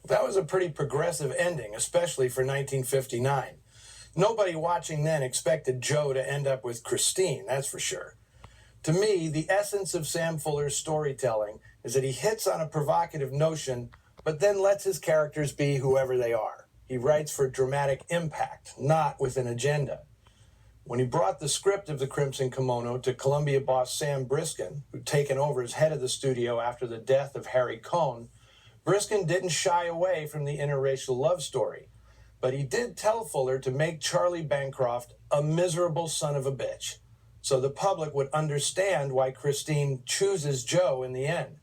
That was a pretty progressive ending, especially for 1959. Nobody watching then expected Joe to end up with Christine, that's for sure. To me, the essence of Sam Fuller's storytelling is that he hits on a provocative notion, but then lets his characters be whoever they are. He writes for dramatic impact, not with an agenda. When he brought the script of The Crimson Kimono to Columbia boss Sam Briskin, who'd taken over as head of the studio after the death of Harry Cohn, Briskin didn't shy away from the interracial love story, but he did tell Fuller to make Charlie Bancroft a miserable son of a bitch, so the public would understand why Christine chooses Joe in the end.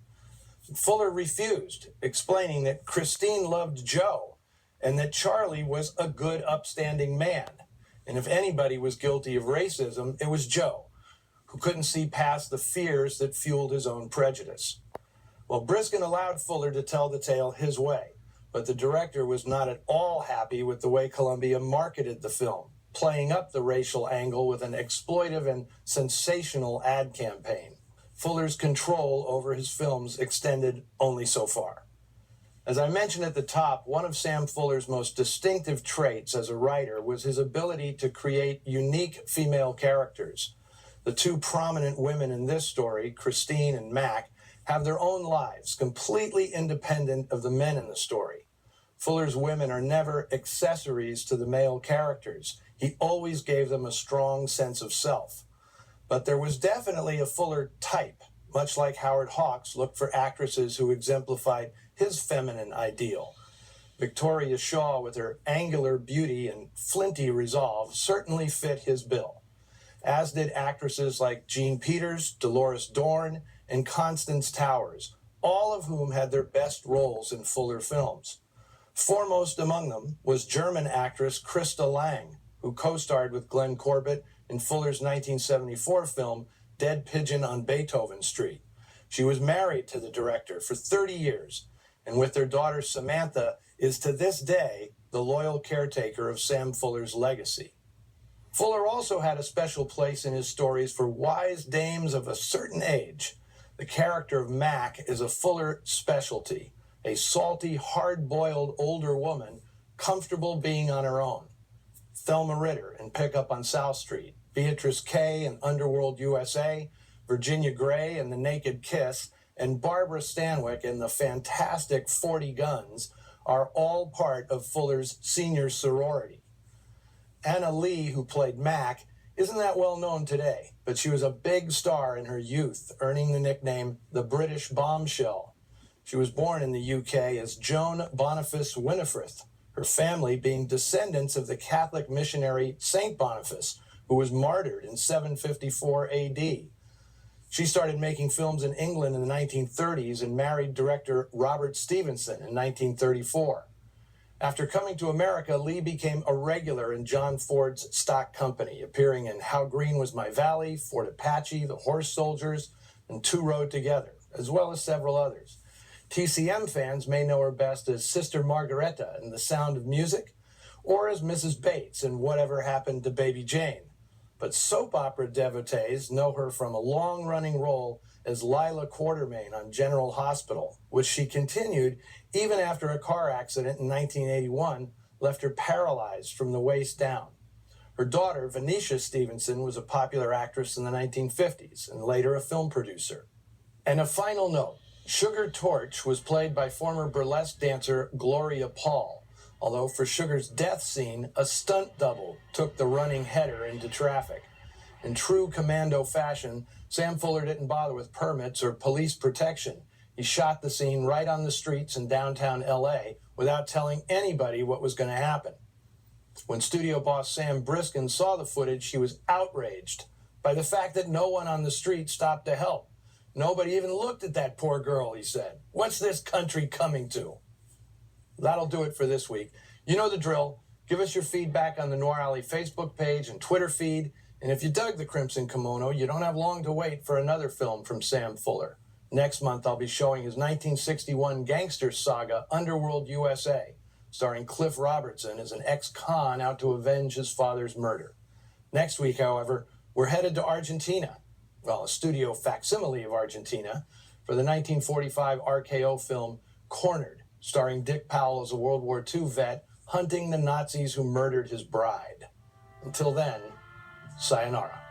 Fuller refused, explaining that Christine loved Joe and that Charlie was a good, upstanding man. And if anybody was guilty of racism, it was Joe, who couldn't see past the fears that fueled his own prejudice. Well, Briskin allowed Fuller to tell the tale his way, but the director was not at all happy with the way Columbia marketed the film, playing up the racial angle with an exploitive and sensational ad campaign. Fuller's control over his films extended only so far. As I mentioned at the top, one of Sam Fuller's most distinctive traits as a writer was his ability to create unique female characters. The two prominent women in this story, Christine and Mac, have their own lives, completely independent of the men in the story. Fuller's women are never accessories to the male characters. He always gave them a strong sense of self. But there was definitely a Fuller type, much like Howard Hawks looked for actresses who exemplified his feminine ideal. Victoria Shaw, with her angular beauty and flinty resolve, certainly fit his bill, as did actresses like Jean Peters, Dolores Dorn, and Constance Towers, all of whom had their best roles in Fuller films. Foremost among them was German actress Christa Lang, who co-starred with Glenn Corbett in Fuller's 1974 film Dead Pigeon on Beethoven Street. She was married to the director for 30 years, and with their daughter Samantha, is to this day the loyal caretaker of Sam Fuller's legacy. Fuller also had a special place in his stories for wise dames of a certain age. The character of Mac is a Fuller specialty, a salty, hard-boiled older woman comfortable being on her own. Thelma Ritter in Pickup on South Street, Beatrice Kay in Underworld USA, Virginia Gray in The Naked Kiss, and Barbara Stanwyck in the fantastic 40 Guns are all part of Fuller's senior sorority. Anna Lee, who played Mac, isn't that well known today, but she was a big star in her youth, earning the nickname the British Bombshell. She was born in the UK as Joan Boniface Winifred, her family being descendants of the Catholic missionary Saint Boniface, who was martyred in 754 AD. She started making films in England in the 1930s and married director Robert Stevenson in 1934. After coming to America, Lee became a regular in John Ford's stock company, appearing in How Green Was My Valley, Fort Apache, The Horse Soldiers, and Two Rode Together, as well as several others. TCM fans may know her best as Sister Margareta in The Sound of Music, or as Mrs. Bates in Whatever Happened to Baby Jane. But soap opera devotees know her from a long-running role as Lila Quartermain on General Hospital, which she continued even after a car accident in 1981 left her paralyzed from the waist down. Her daughter, Venetia Stevenson, was a popular actress in the 1950s and later a film producer. And a final note, Sugar Torch was played by former burlesque dancer Gloria Paul, although for Sugar's death scene, a stunt double took the running header into traffic. In true commando fashion, Sam Fuller didn't bother with permits or police protection. He shot the scene right on the streets in downtown LA without telling anybody what was going to happen. When studio boss Sam Briskin saw the footage, he was outraged by the fact that no one on the street stopped to help. Nobody even looked at that poor girl, he said. What's this country coming to? That'll do it for this week. You know the drill. Give us your feedback on the Noir Alley Facebook page and Twitter feed. And if you dug The Crimson Kimono, you don't have long to wait for another film from Sam Fuller. Next month, I'll be showing his 1961 gangster saga, Underworld USA, starring Cliff Robertson as an ex-con out to avenge his father's murder. Next week, however, we're headed to Argentina. Well, a studio facsimile of Argentina for the 1945 RKO film Cornered, starring Dick Powell as a World War II vet hunting the Nazis who murdered his bride. Until then, sayonara.